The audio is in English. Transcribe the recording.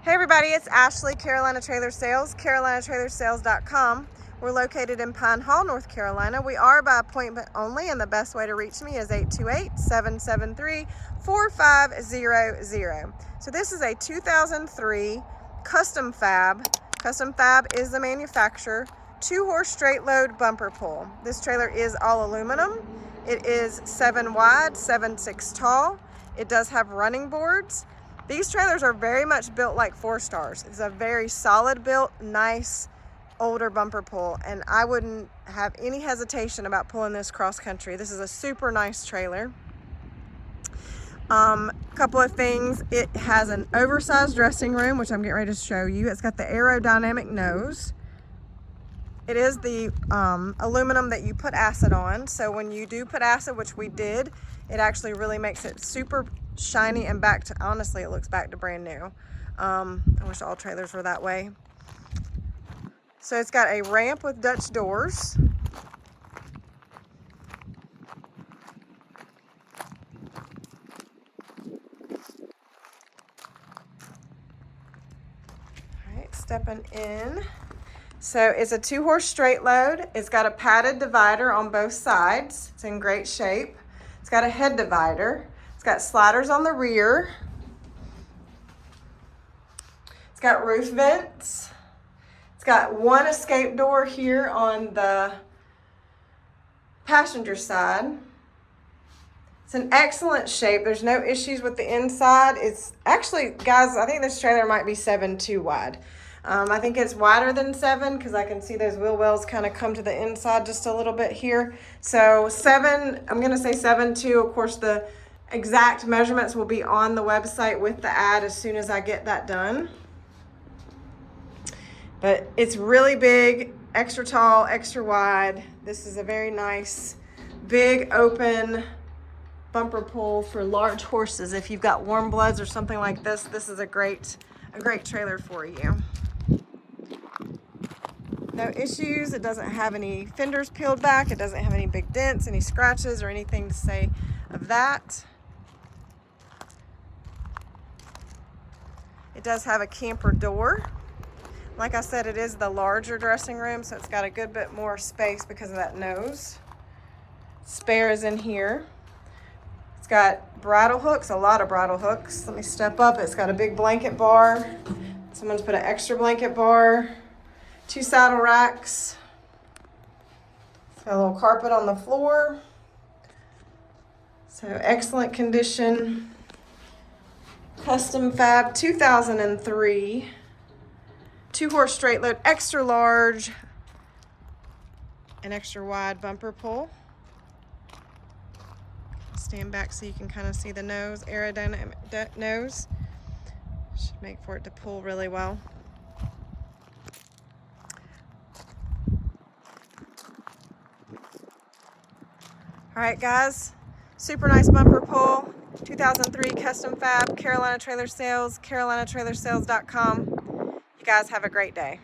Hey everybody, it's Ashley, Carolina Trailer Sales, carolinatrailersales.com. We're located in Pine Hall, North Carolina. We are by appointment only, and the best way to reach me is 828-773-4500. So this is a 2003 Custom Fab. Custom Fab is the manufacturer. 2-horse straight load bumper pull. This trailer is all aluminum. It is 7 wide, 7'6" tall. It does have running boards. These trailers are very much built like 4-stars. It's a very solid built, nice, older bumper pull, and I wouldn't have any hesitation about pulling this cross country. This is a super nice trailer. Couple of things. It has an oversized dressing room, which I'm getting ready to show you. It's got the aerodynamic nose. It is the aluminum that you put acid on, so when you do put acid, which we did, it actually really makes it super shiny and back to, honestly, it looks back to brand new. I wish all trailers were that way. So it's got a ramp with Dutch doors. All right, stepping in. So it's a 2-horse straight load. It's got a padded divider on both sides. It's in great shape. It's got a head divider. It's got sliders on the rear. It's got roof vents. It's got one escape door here on the passenger side. It's in excellent shape. There's no issues with the inside. It's actually, guys, I think this trailer might be 7'2" wide. I think it's wider than 7 because I can see those wheel wells kind of come to the inside just a little bit here. So 7, I'm going to say 7'2". Of course, the exact measurements will be on the website with the ad as soon as I get that done. But it's really big, extra tall, extra wide. This is a very nice, big, open bumper pull for large horses. If you've got warm bloods or something like this, this is a great trailer for you. No issues. It doesn't have any fenders peeled back. It doesn't have any big dents, any scratches, or anything to say of that. It does have a camper door. Like I said, it is the larger dressing room, so it's got a good bit more space because of that nose. Spare is in here. It's got bridle hooks, a lot of bridle hooks. Let me step up. It's got a big blanket bar. Someone's put an extra blanket bar. 2 saddle racks. It's got a little carpet on the floor. So excellent condition. Custom Fab 2003. 2-horse straight load, extra large and extra wide bumper pull. Stand back so you can kind of see the nose, aerodynamic nose. Should make for it to pull really well. All right, guys, super nice bumper pull, 2003 Custom Fab, Carolina Trailer Sales, carolinatrailersales.com. You guys have a great day.